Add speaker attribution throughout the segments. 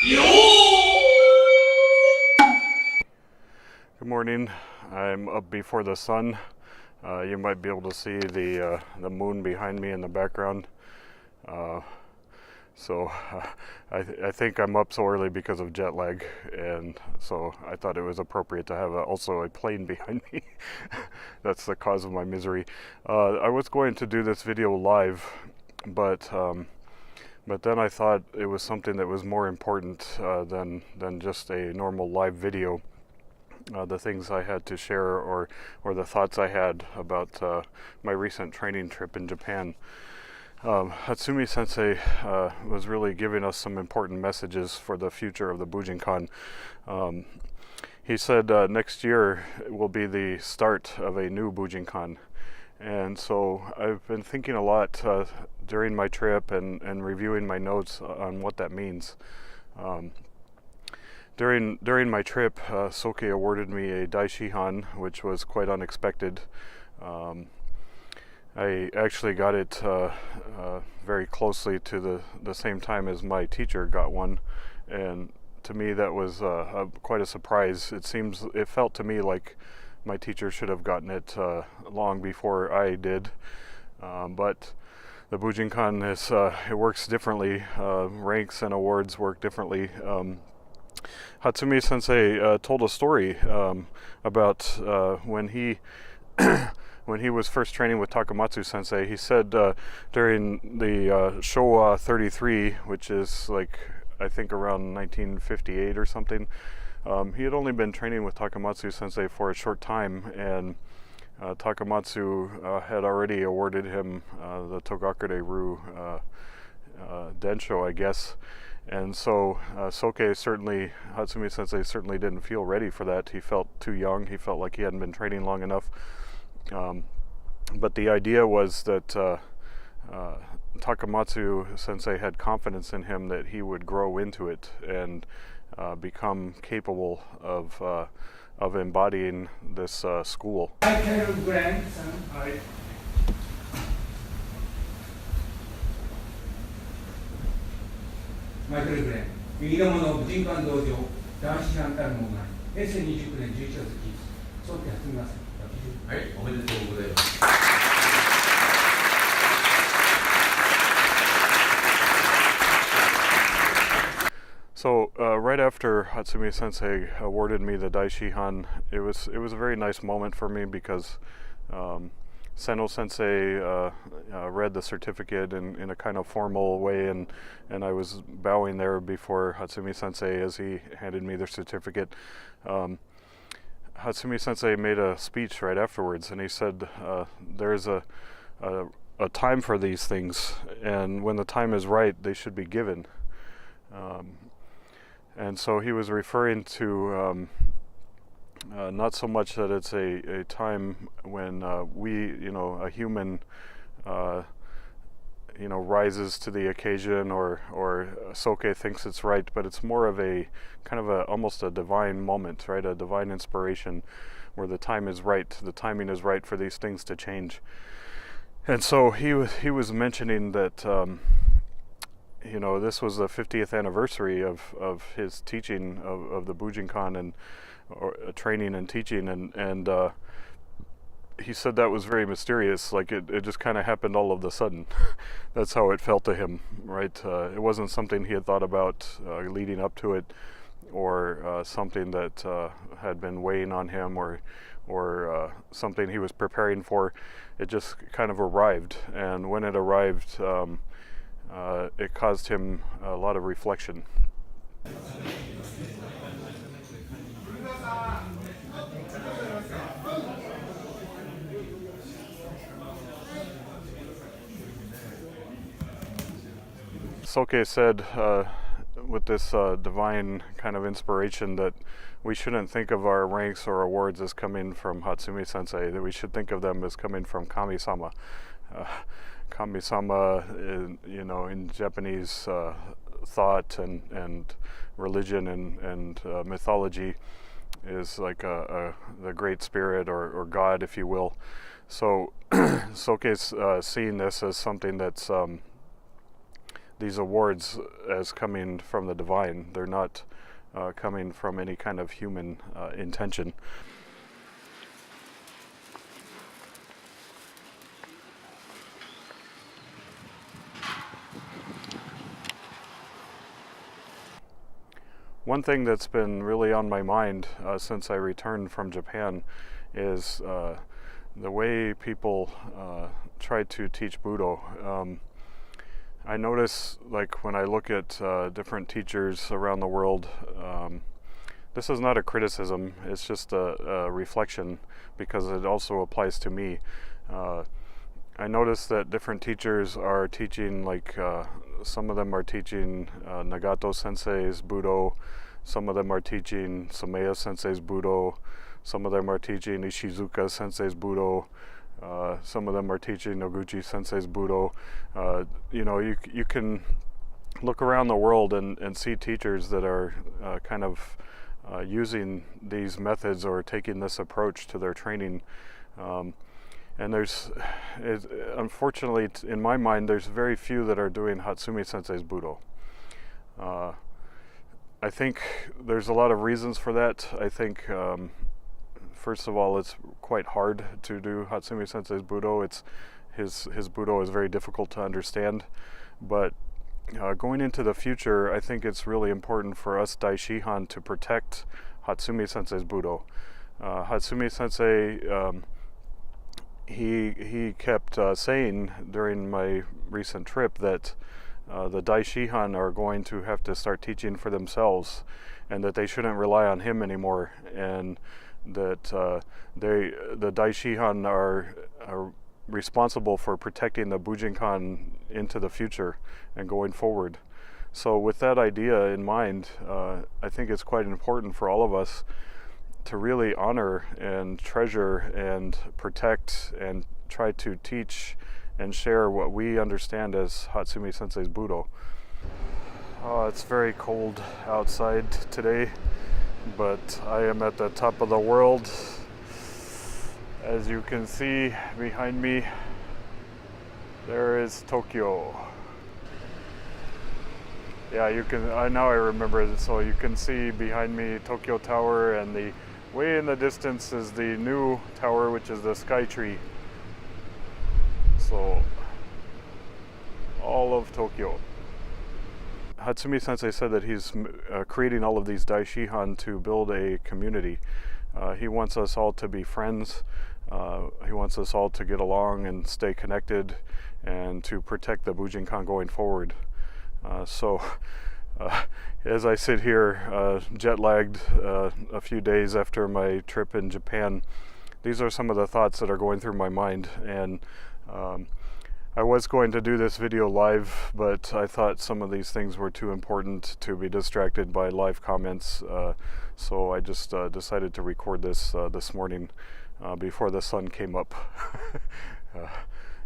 Speaker 1: Good morning. I'm up before the sun. You might be able to see the moon behind me in the background. I think I'm up so early because of jet lag, and so I thought it was appropriate to have also a plane behind me. That's the cause of my misery. I was going to do this video live, but then I thought it was something that was more important than just a normal live video. The things I had to share, or the thoughts I had about my recent training trip in Japan. Hatsumi Sensei was really giving us some important messages for the future of the Bujinkan. He said next year will be the start of a new Bujinkan. And so I've been thinking a lot during my trip and reviewing my notes on what that means. During my trip, Soke awarded me a Dai Shihan, which was quite unexpected. I actually got it very closely to the same time as my teacher got one, and to me that was quite a surprise. It felt to me like my teacher should have gotten it long before I did, but the Bujinkan it works differently. Ranks and awards work differently. Hatsumi Sensei told a story about when he when he was first training with Takamatsu Sensei. He said during the Showa 33, which is like I think around 1958 or something, he had only been training with Takamatsu Sensei for a short time, and Takamatsu had already awarded him the Togakure Ryu Densho, I guess. And so Hatsumi Sensei certainly didn't feel ready for that. He felt too young. He felt like he hadn't been training long enough. But the idea was that Takamatsu Sensei had confidence in him that he would grow into it and become capable of embodying this school.
Speaker 2: Michael Graham, 右の者武人館道場、男子班たる者が平成29年11月期、早期休みます。はい、おめでとうございます。
Speaker 1: So right after Hatsumi Sensei awarded me the Dai Shihan, it was a very nice moment for me because Senou Sensei read the certificate in a kind of formal way, and I was bowing there before Hatsumi Sensei as he handed me the certificate. Hatsumi Sensei made a speech right afterwards, and he said there's a time for these things, and when the time is right, they should be given. And so he was referring to not so much that it's a time when a human, rises to the occasion or Soke thinks it's right, but it's more of a kind of almost a divine moment, right? A divine inspiration where the time is right, the timing is right for these things to change. And so he was mentioning that this was the 50th anniversary of his teaching of the Bujinkan and training and teaching, and he said that was very mysterious, like it just kind of happened all of a sudden. That's how it felt to him, right? It wasn't something he had thought about leading up to it, or something that had been weighing on him, or something he was preparing for. It just kind of arrived, and when it arrived, it caused him a lot of reflection. Soke said with this divine kind of inspiration that we shouldn't think of our ranks or awards as coming from Hatsumi Sensei, that we should think of them as coming from Kami-sama. Kami-sama, in Japanese thought and religion and mythology is like the great spirit or God, if you will. So Soke's seeing this as something that's these awards as coming from the divine. They're not coming from any kind of human intention. One thing that's been really on my mind since I returned from Japan is the way people try to teach Budo. I notice, like, when I look at different teachers around the world, this is not a criticism, it's just a reflection, because it also applies to me. I notice that different teachers are teaching, like, some of them are teaching Nagato Sensei's Budo, some of them are teaching Someya Sensei's Budo, some of them are teaching Ishizuka Sensei's Budo, some of them are teaching Noguchi Sensei's Budo. You know, you can look around the world and see teachers that are kind of using these methods or taking this approach to their training. And unfortunately, in my mind, there's very few that are doing Hatsumi Sensei's Budo. I think there's a lot of reasons for that. I think, first of all, it's quite hard to do Hatsumi Sensei's Budo. His Budo is very difficult to understand. But going into the future, I think it's really important for us Dai Shihan to protect Hatsumi Sensei's Budo. Hatsumi Sensei, he kept saying during my recent trip that the Dai Shihan are going to have to start teaching for themselves, and that they shouldn't rely on him anymore, and that the Dai Shihan are responsible for protecting the Bujinkan into the future and going forward. So with that idea in mind, I think it's quite important for all of us to really honor and treasure and protect and try to teach and share what we understand as Hatsumi Sensei's Budo. Oh, it's very cold outside today, but I am at the top of the world. As you can see behind me, there is Tokyo. Yeah, you can. Now I remember it. So you can see behind me Tokyo Tower, and way in the distance is the new tower, which is the Sky Tree. So all of Tokyo. Hatsumi Sensei said that he's creating all of these Dai Shihan to build a community. He wants us all to be friends. He wants us all to get along and stay connected, and to protect the Bujinkan going forward. So as I sit here jet lagged a few days after my trip in Japan, these are some of the thoughts that are going through my mind. And I was going to do this video live, but I thought some of these things were too important to be distracted by live comments, so I just decided to record this this morning before the sun came up.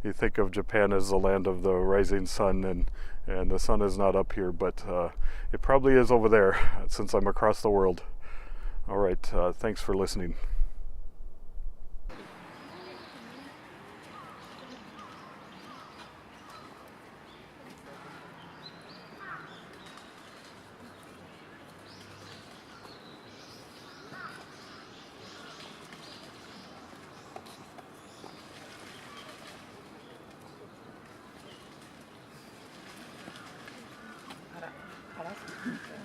Speaker 1: You think of Japan as the land of the rising sun, and the sun is not up here, but it probably is over there since I'm across the world. All right, thanks for listening.
Speaker 3: 알았어.